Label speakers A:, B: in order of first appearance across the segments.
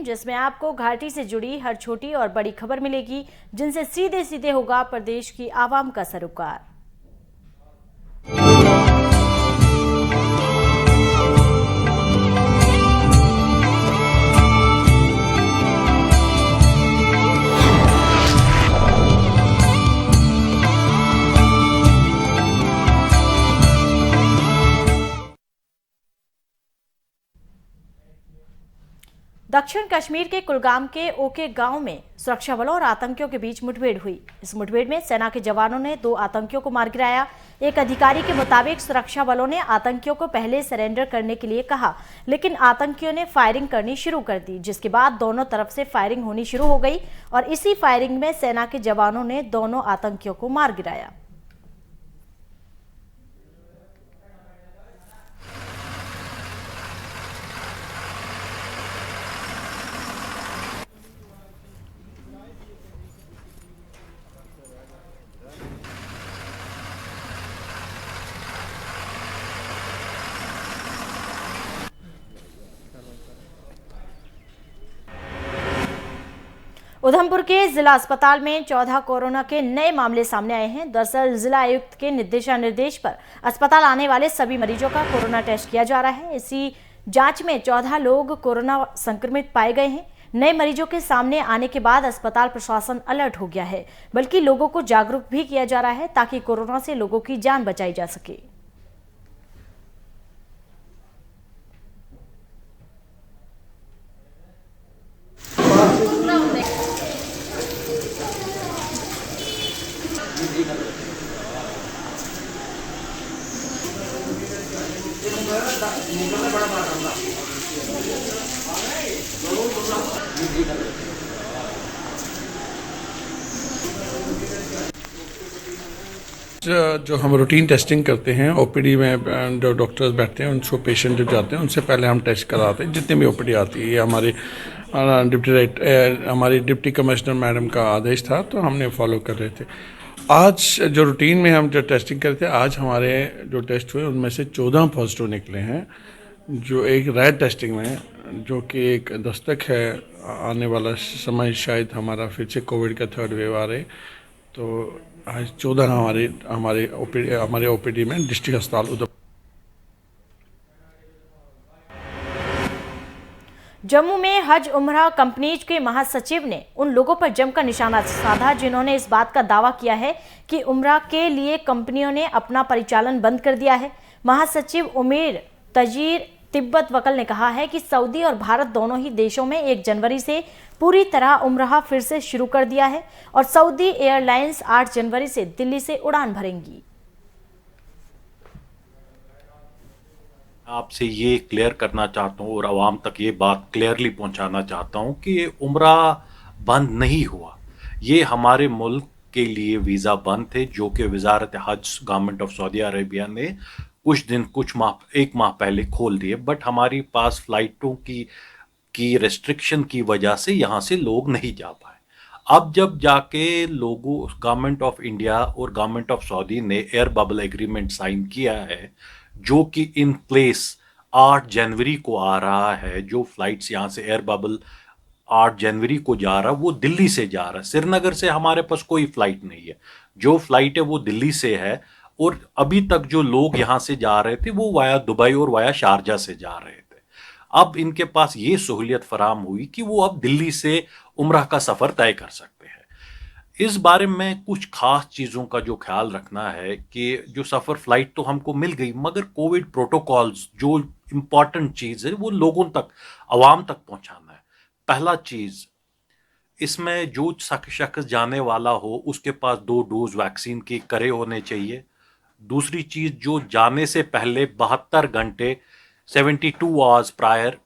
A: जिसमें आपको घाटी से जुड़ी हर छोटी और बड़ी खबर मिलेगी, जिनसे सीधे सीधे होगा प्रदेश की आवाम का सरोकार। दक्षिण कश्मीर के कुलगाम के ओके गांव में सुरक्षा बलों और आतंकियों के बीच मुठभेड़ हुई। इस मुठभेड़ में सेना के जवानों ने 2 आतंकियों को मार गिराया। एक अधिकारी के मुताबिक सुरक्षा बलों ने आतंकियों को पहले सरेंडर करने के लिए कहा, लेकिन आतंकियों ने फायरिंग करनी शुरू कर दी, जिसके बाद दोनों तरफ से फायरिंग होनी शुरू हो गई और इसी फायरिंग में सेना के जवानों ने दोनों आतंकियों को मार गिराया। उधमपुर के जिला अस्पताल में 14 कोरोना के नए मामले सामने आए हैं। दरअसल जिला आयुक्त के निर्देश पर अस्पताल आने वाले सभी मरीजों का कोरोना टेस्ट किया जा रहा है। इसी जांच में 14 लोग कोरोना संक्रमित पाए गए हैं। नए मरीजों के सामने आने के बाद अस्पताल प्रशासन अलर्ट हो गया है, बल्कि लोगों को जागरूक भी किया जा रहा है ताकि कोरोना से लोगों की जान बचाई जा सके।
B: जो हम रूटीन टेस्टिंग करते हैं ओपीडी में, जो डॉक्टर्स बैठते हैं उनको पेशेंट जब जाते हैं उनसे पहले हम टेस्ट कराते हैं। जितने भी ओपीडी आती है, हमारी डिप्टी कमिश्नर मैडम का आदेश था, तो हमने फॉलो कर रहे थे। आज जो रूटीन में हम जो टेस्टिंग करते हैं, आज हमारे जो टेस्ट हुए उनमें से 14 पॉजिटिव निकले हैं, जो एक रैट टेस्टिंग में, जो कि एक दस्तक है। आने वाला समय शायद हमारा फिर से कोविड का 3rd वेव आ रहे, तो आज 14 हमारे ओपीडी में डिस्ट्रिक्ट अस्पताल उधमपुर।
A: जम्मू में हज उम्रा कंपनीज के महासचिव ने उन लोगों पर जमकर निशाना साधा जिन्होंने इस बात का दावा किया है कि उम्रा के लिए कंपनियों ने अपना परिचालन बंद कर दिया है। महासचिव उमेर तजीर तिब्बत वकल ने कहा है कि सऊदी और भारत दोनों ही देशों में 1 जनवरी से पूरी तरह उम्रा फिर से शुरू कर दिया है और सऊदी एयरलाइंस 8 जनवरी से दिल्ली से उड़ान भरेंगी।
C: आपसे ये क्लियर करना चाहता हूँ और आवाम तक ये बात क्लियरली पहुँचाना चाहता हूँ कि ये उम्रा बंद नहीं हुआ। ये हमारे मुल्क के लिए वीज़ा बंद थे, जो कि वजारत हज गवर्नमेंट ऑफ सऊदी अरेबिया ने एक माह पहले खोल दिए। बट हमारे पास फ्लाइटों की रेस्ट्रिक्शन की वजह से यहाँ से लोग नहीं जा पाए। अब जब जाके लोगों गवर्नमेंट ऑफ इंडिया और गवर्नमेंट ऑफ सऊदी ने एयर बबल एग्रीमेंट साइन किया है, जो कि इन प्लेस 8 जनवरी को आ रहा है। जो फ्लाइट्स यहाँ से एयर बबल 8 जनवरी को जा रहा, वो दिल्ली से जा रहा है। श्रीनगर से हमारे पास कोई फ्लाइट नहीं है, जो फ्लाइट है वो दिल्ली से है। और अभी तक जो लोग यहाँ से जा रहे थे वो वाया दुबई और वाया शारजा से जा रहे थे। अब इनके पास ये सहूलियत फराम हुई कि वो अब दिल्ली से उम्रह का सफ़र तय कर सकते हैं। इस बारे में कुछ खास चीज़ों का जो ख्याल रखना है कि जो सफ़र फ्लाइट तो हमको मिल गई, मगर कोविड प्रोटोकॉल्स जो इम्पॉर्टेंट चीज़ है वो लोगों तक, आवाम तक पहुँचाना है। पहला चीज़, इसमें जो शख्स जाने वाला हो उसके पास 2 डोज वैक्सीन के करे होने चाहिए। दूसरी चीज़, जो जाने से पहले 72 घंटे 72 आवर्स प्रायर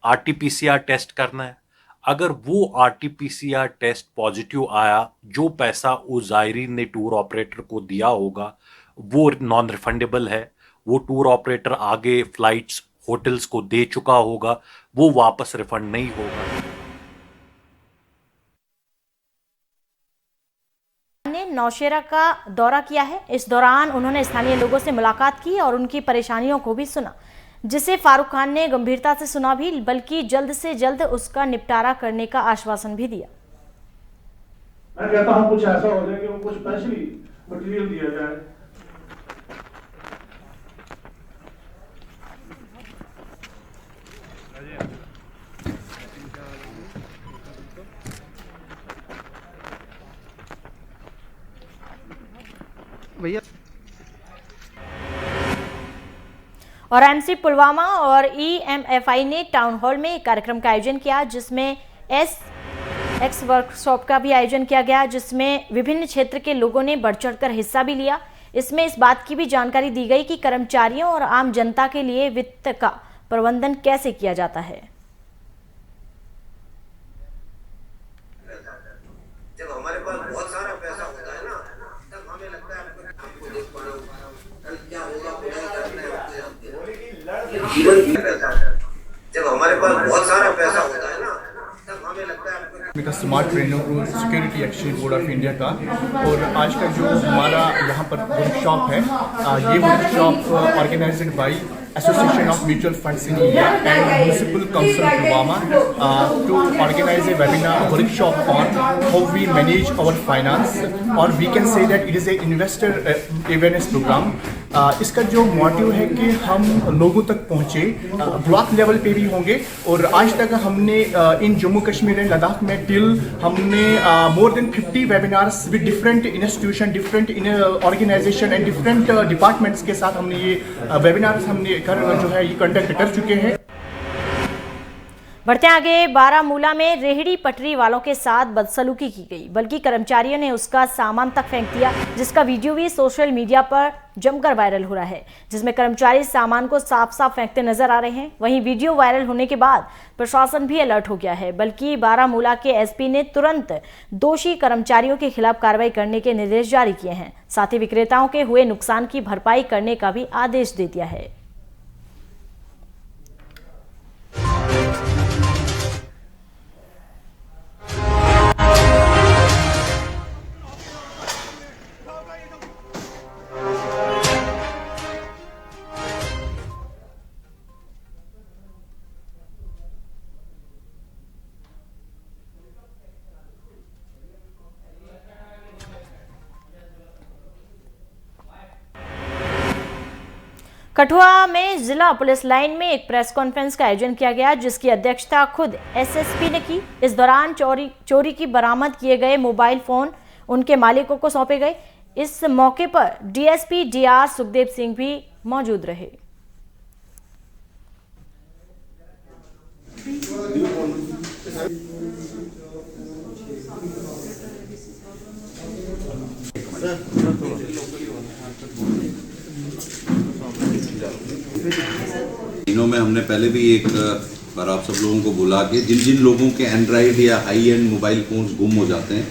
C: RT-PCR टेस्ट करना है। अगर वो RT-PCR टेस्ट पॉजिटिव आया, जो पैसा उस ज़ायरीन ने टूर ऑपरेटर को दिया होगा वो नॉन रिफंडेबल है। वो टूर ऑपरेटर आगे फ्लाइट्स होटल्स को दे चुका होगा, वो वापस रिफंड नहीं होगा।
A: ने नौशेरा का दौरा किया है। इस दौरान उन्होंने स्थानीय लोगों से मुलाकात की और उनकी परेशानियों को भी सुना। जिसे फारूक खान ने गंभीरता से सुना भी, बल्कि जल्द से जल्द उसका निपटारा करने का आश्वासन भी दिया।
D: मैं कहता हूं कुछ ऐसा हो जाए कि उनको स्पेशली मटेरियल दिया जाए।
E: भैया
A: और एमसी पुलवामा और ईएमएफआई ने टाउन हॉल में एक कार्यक्रम का आयोजन किया, जिसमें एसएक्स वर्कशॉप का भी आयोजन किया गया, जिसमें विभिन्न क्षेत्र के लोगों ने बढ़ चढ़कर हिस्सा भी लिया। इसमें इस बात की भी जानकारी दी गई कि कर्मचारियों और आम जनता के लिए वित्त का प्रबंधन कैसे किया जाता है।
F: जब हमारे पास बहुत सारा पैसा होता है ना, तब हमें लगता है आपको देख पा रहा हूँ क्या होगा, जीवन की पैसा। जब हमारे पास बहुत सारा पैसा होता है ना, तब हमें लगता है
E: का smart trainer security exchange board of India का। और आज का जो हमारा यहाँ पर वर्कशॉप है, ये workshop organised by Association of Mutual Funds in India and municipal council Pulwama to organise a webinar workshop on how we manage our finance, और we can say that it is a investor awareness programme. इसका जो motive है कि हम लोगों तक पहुँचे, block level पे भी होंगे। और आज तक हमने इन जम्मू कश्मीर एंड लद्दाख में टिल हमने more than 50 webinars with different institution, different organisation and different departments के साथ हमने ये वेबिनार्स हमने जो है ये कंडक्ट कर चुके हैं।
A: बढ़ते आगे, बारामूला में रेहड़ी पटरी वालों के साथ बदसलूकी की गई, बल्कि कर्मचारियों ने उसका सामान तक फेंक दिया, जिसका वीडियो भी सोशल मीडिया पर जमकर वायरल हो रहा है, जिसमें कर्मचारी सामान को साफ साफ फेंकते नजर आ रहे हैं। वहीं वीडियो वायरल होने के बाद प्रशासन भी अलर्ट हो गया है, बल्कि बारामूला के एसपी ने तुरंत दोषी कर्मचारियों के खिलाफ कार्रवाई करने के निर्देश जारी किए हैं। साथ ही विक्रेताओं के हुए नुकसान की भरपाई करने का भी आदेश दे दिया है। कठुआ में जिला पुलिस लाइन में एक प्रेस कॉन्फ्रेंस का आयोजन किया गया, जिसकी अध्यक्षता खुद एसएसपी ने की। इस दौरान चोरी की बरामद किए गए मोबाइल फोन उनके मालिकों को सौंपे गए। इस मौके पर डीएसपी डीआर सुखदेव सिंह भी मौजूद रहे।
G: दिनों में हमने पहले भी एक बार आप सब लोगों को बुला के जिन जिन लोगों के एंड्रॉइड या हाई एंड मोबाइल फोन्स गुम हो जाते हैं,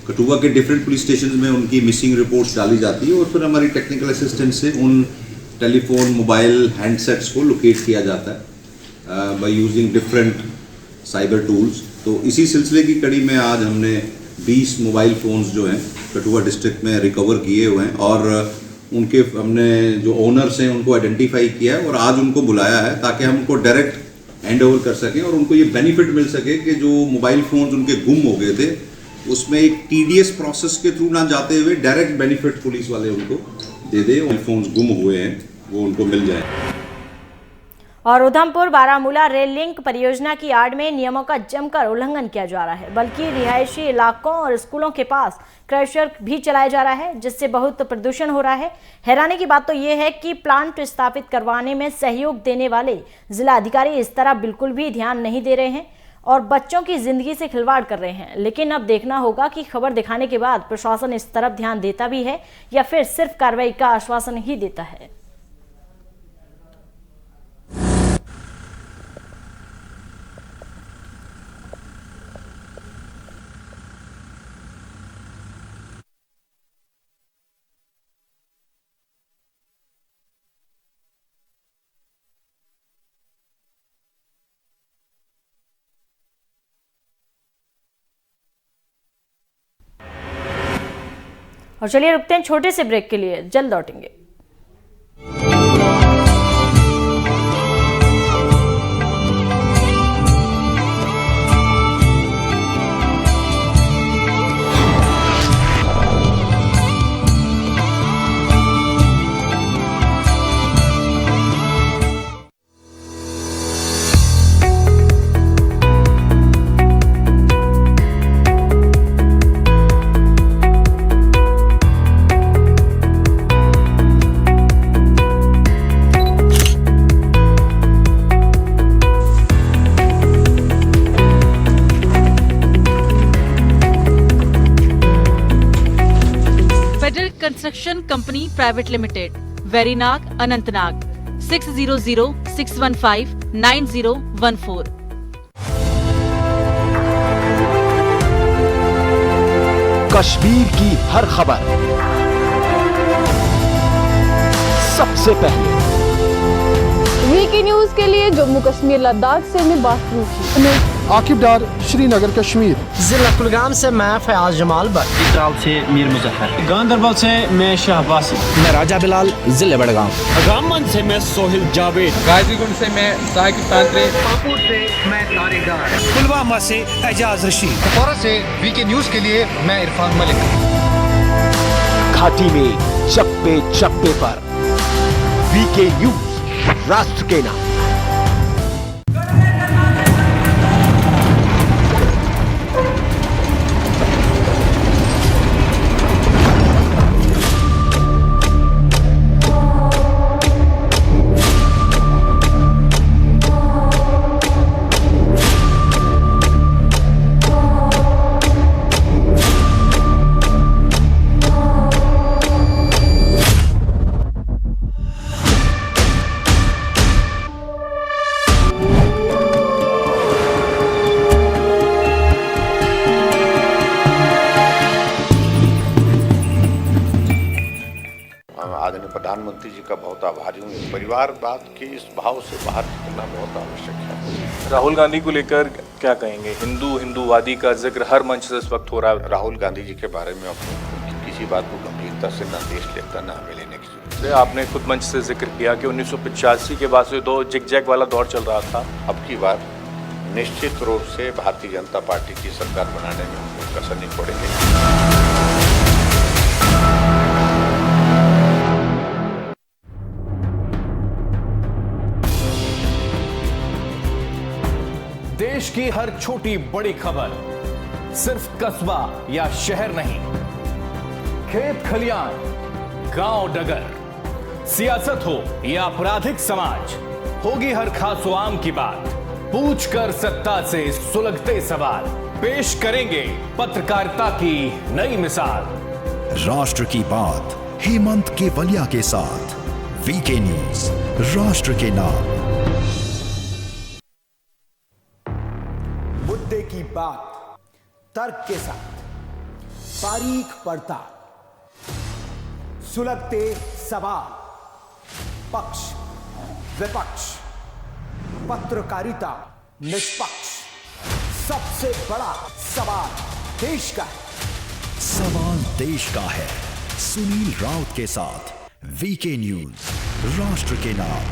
G: कठुआ के डिफरेंट पुलिस स्टेशन में उनकी मिसिंग रिपोर्ट्स डाली जाती है और फिर हमारी टेक्निकल असिस्टेंस से उन टेलीफोन, मोबाइल, हैंडसेट्स को लोकेट किया जाता है by using different cyber tools. तो इसी सिलसिले की कड़ी में आज हमने 20 मोबाइल फ़ोन्स जो हैं कठुआ डिस्ट्रिक्ट में रिकवर किए हुए हैं और उनके हमने जो ओनर्स हैं उनको आइडेंटिफाई किया है और आज उनको बुलाया है ताकि हम उनको डायरेक्ट हैंड ओवर कर सकें और उनको ये बेनिफिट मिल सके कि जो मोबाइल फ़ोन्स उनके गुम हो गए थे उसमें एक टीडीएस प्रोसेस के थ्रू ना जाते हुए डायरेक्ट बेनिफिट पुलिस वाले उनको दे दे। मोबाइल फ़ोन्स गुम हुए हैं वो उनको मिल जाए।
A: और उधमपुर बारामूला रेल लिंक परियोजना की आड़ में नियमों का जमकर उल्लंघन किया जा रहा है, बल्कि रिहायशी इलाकों और स्कूलों के पास क्रशर भी चलाया जा रहा है, जिससे बहुत प्रदूषण हो रहा है। हैरानी की बात तो यह है कि प्लांट स्थापित करवाने में सहयोग देने वाले जिला अधिकारी इस तरह बिल्कुल भी ध्यान नहीं दे रहे हैं और बच्चों की जिंदगी से खिलवाड़ कर रहे हैं। लेकिन अब देखना होगा कि खबर दिखाने के बाद प्रशासन इस तरफ ध्यान देता भी है या फिर सिर्फ कार्रवाई का आश्वासन ही देता है। और चलिए रुकते हैं छोटे से ब्रेक के लिए, जल्द लौटेंगे।
H: Construction company private limited, Verinag, Anantnag. 6006159014।
I: Kashmir की हर खबर सबसे पहले
J: वीके न्यूज के लिए जम्मू कश्मीर लद्दाख से मैं बात की।
K: आकिब डार, श्रीनगर कश्मीर।
L: जिला कुलगाम से मैं फयाज जमाल भट्ट।
M: चित्राल से मीर मुजफ्फर। गांधरबल से मैं शाहबाज।
N: मैं राजा बिलाल, जिले बड़गांव।
O: रामबन से मैं सोहिल जावेद।
P: गाजीगुंड से मैं साकिब तांत्रे।
Q: पाकुड़ से मैं तारिगार।
R: पुलवामा से एजाज रशीद।
S: कुपवारा से वीके न्यूज के लिए मैं इरफान मलिक।
I: घाटी में चप्पे चप्पे पर वीके न्यूज, राष्ट्र के नाम।
T: आदरणीय प्रधानमंत्री जी का बहुत आभारी हूँ। परिवारवाद के इस भाव से बाहर निकलना बहुत आवश्यक है।
U: राहुल गांधी को लेकर क्या कहेंगे? हिंदूवादी का जिक्र हर मंच से इस वक्त हो रहा है।
T: राहुल गांधी जी के बारे में किसी बात को गंभीरता से न देश लेता न हमें लेने की जरूरत है।
U: आपने खुद मंच से जिक्र किया कि 1985 के बाद से जिग-जैग वाला दौर चल रहा था।
T: अब की बार निश्चित रूप से भारतीय जनता पार्टी की सरकार बनाने में हमको कसर नहीं पड़ेगी।
V: देश की हर छोटी बड़ी खबर सिर्फ कस्बा या शहर नहीं, खेत खलियान, गांव डगर, सियासत हो या आपराधिक समाज, होगी हर खास व आम की बात। पूछकर सत्ता से सुलगते सवाल, पेश करेंगे पत्रकारिता की नई मिसाल।
W: राष्ट्र की बात हेमंत केवलिया के साथ, वीके न्यूज, राष्ट्र के नाम।
X: मुद्दे की बात तर्क के साथ, बारीक पड़ताल, सुलगते सवाल, पक्ष विपक्ष, पत्रकारिता निष्पक्ष। सबसे बड़ा सवाल देश का है।
W: सवाल देश का है। सुनील राउत के साथ, वीके न्यूज, राष्ट्र के नाम।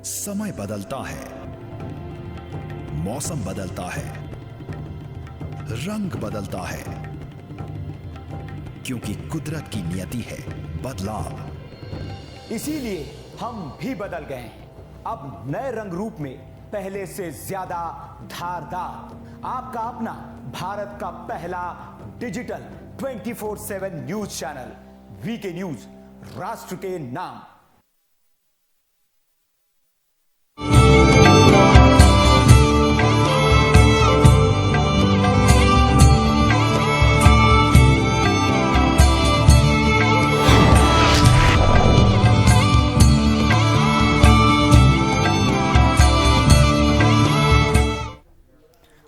W: समय बदलता है, मौसम बदलता है, रंग बदलता है, क्योंकि कुदरत की नियति है बदलाव।
X: इसीलिए हम भी बदल गए हैं, अब नए रंग रूप में, पहले से ज्यादा धारदार। आपका अपना भारत का पहला digital 24/7 news channel, VK news, राष्ट्र के नाम।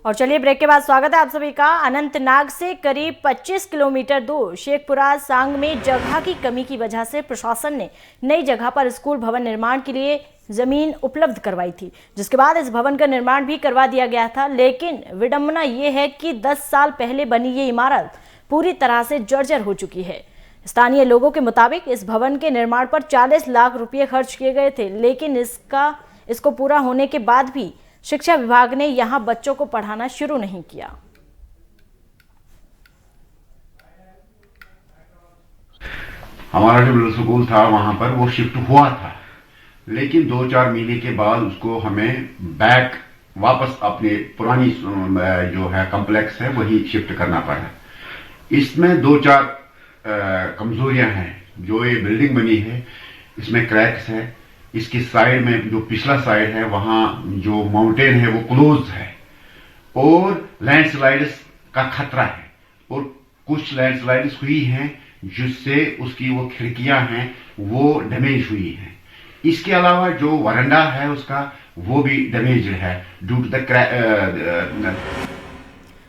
A: और चलिए ब्रेक के बाद स्वागत है आप सभी का। अनंतनाग से करीब 25 किलोमीटर दूर शेखपुरा सांग में जगह की कमी की वजह से प्रशासन ने नई जगह पर स्कूल भवन निर्माण के लिए जमीन उपलब्ध करवाई थी, जिसके बाद इस भवन का निर्माण भी करवा दिया गया था। लेकिन विडंबना ये है कि 10 साल पहले बनी ये इमारत पूरी तरह से जर्जर हो चुकी है। स्थानीय लोगों के मुताबिक इस भवन के निर्माण पर 40 लाख रुपये खर्च किए गए थे, लेकिन इसको पूरा होने के बाद भी शिक्षा विभाग ने यहां बच्चों को पढ़ाना शुरू नहीं किया।
Y: हमारा जो मिडिल स्कूल था वहां पर वो शिफ्ट हुआ था, लेकिन 2-4 महीने के बाद उसको हमें बैक वापस अपने पुरानी जो है कॉम्प्लेक्स है वही शिफ्ट करना पड़ा। इसमें 2-4 कमजोरियां हैं। जो ये बिल्डिंग बनी है इसमें क्रैक्स है, इसकी साइड में जो पिछला साइड है वहां जो माउंटेन है वो क्लोज है, और लैंडस्लाइड्स का खतरा है और कुछ लैंडस्लाइड्स हुई हैं जिससे उसकी वो खिड़कियां हैं वो डैमेज हुई हैं। इसके अलावा जो वरांडा है उसका वो भी डैमेज है ड्यू टू द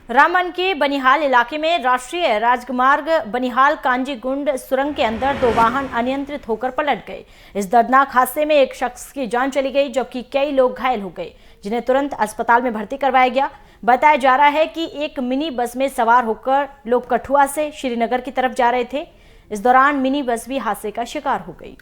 A: रामबन के बनिहाल इलाके में राष्ट्रीय राजमार्ग बनिहाल कांजीगुंड सुरंग के अंदर 2 वाहन अनियंत्रित होकर पलट गए। इस दर्दनाक हादसे में एक शख्स की जान चली गई जबकि कई लोग घायल हो गए, जिन्हें तुरंत अस्पताल में भर्ती करवाया गया। बताया जा रहा है कि एक मिनी बस में सवार होकर लोग कठुआ से श्रीनगर की तरफ जा रहे थे। इस दौरान मिनी बस भी हादसे का शिकार हो गई।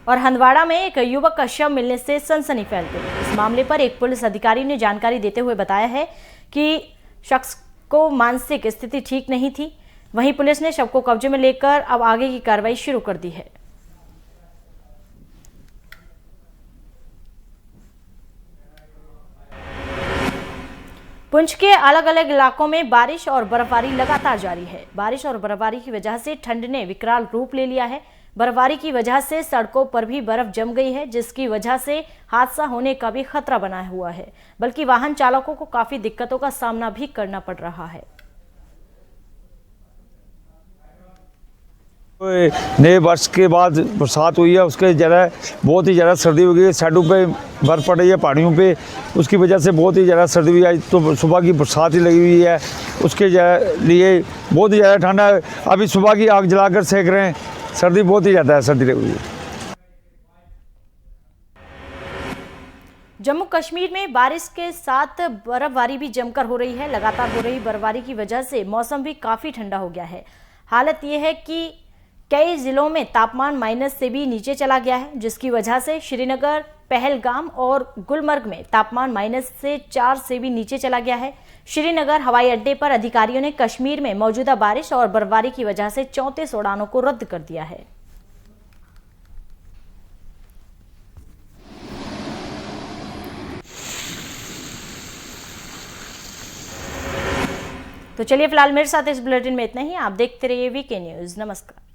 A: और हंदवाड़ा में एक युवक का शव मिलने से सनसनी फैल गई। इस मामले पर एक पुलिस अधिकारी ने जानकारी देते हुए बताया है कि शख्स को मानसिक स्थिति ठीक नहीं थी। वहीं पुलिस ने शव को कब्जे में लेकर अब आगे की कार्रवाई शुरू कर दी है। पुंछ के अलग अलग इलाकों में बारिश और बर्फबारी लगातार जारी है। बारिश और बर्फबारी की वजह से ठंड ने विकराल रूप ले लिया है। बर्फबारी की वजह से सड़कों पर भी बर्फ जम गई है, जिसकी वजह से हादसा होने का भी खतरा बना हुआ है, बल्कि वाहन चालकों को काफी दिक्कतों का सामना भी करना पड़ रहा है।
B: नए वर्ष के बाद बरसात हुई है, उसके ज़्यादा बहुत ही ज़्यादा सर्दी हो गई है। साइडों पे बर्फ़ पड़ रही है पहाड़ियों पे, उसकी वजह से बहुत ही ज़्यादा सर्दी हुई है। तो सुबह की बरसात ही लगी हुई है, उसके लिए बहुत ही ज़्यादा ठंडा है। अभी सुबह की आग जलाकर सेक रहे हैं, सर्दी बहुत ही ज़्यादा है, सर्दी लगी हुई है।
A: जम्मू कश्मीर में बारिश के साथ बर्फबारी भी जमकर हो रही है। लगातार हो रही बर्फबारी की वजह से मौसम भी काफ़ी ठंडा हो गया है। हालत यह है कि कई जिलों में तापमान माइनस से भी नीचे चला गया है, जिसकी वजह से श्रीनगर, पहलगाम और गुलमर्ग में तापमान -4 से भी नीचे चला गया है। श्रीनगर हवाई अड्डे पर अधिकारियों ने कश्मीर में मौजूदा बारिश और बर्फबारी की वजह से 34 उड़ानों को रद्द कर दिया है। तो चलिए फिलहाल मेरे साथ इस बुलेटिन में इतना ही। आप देखते रहिए वीके न्यूज। नमस्कार।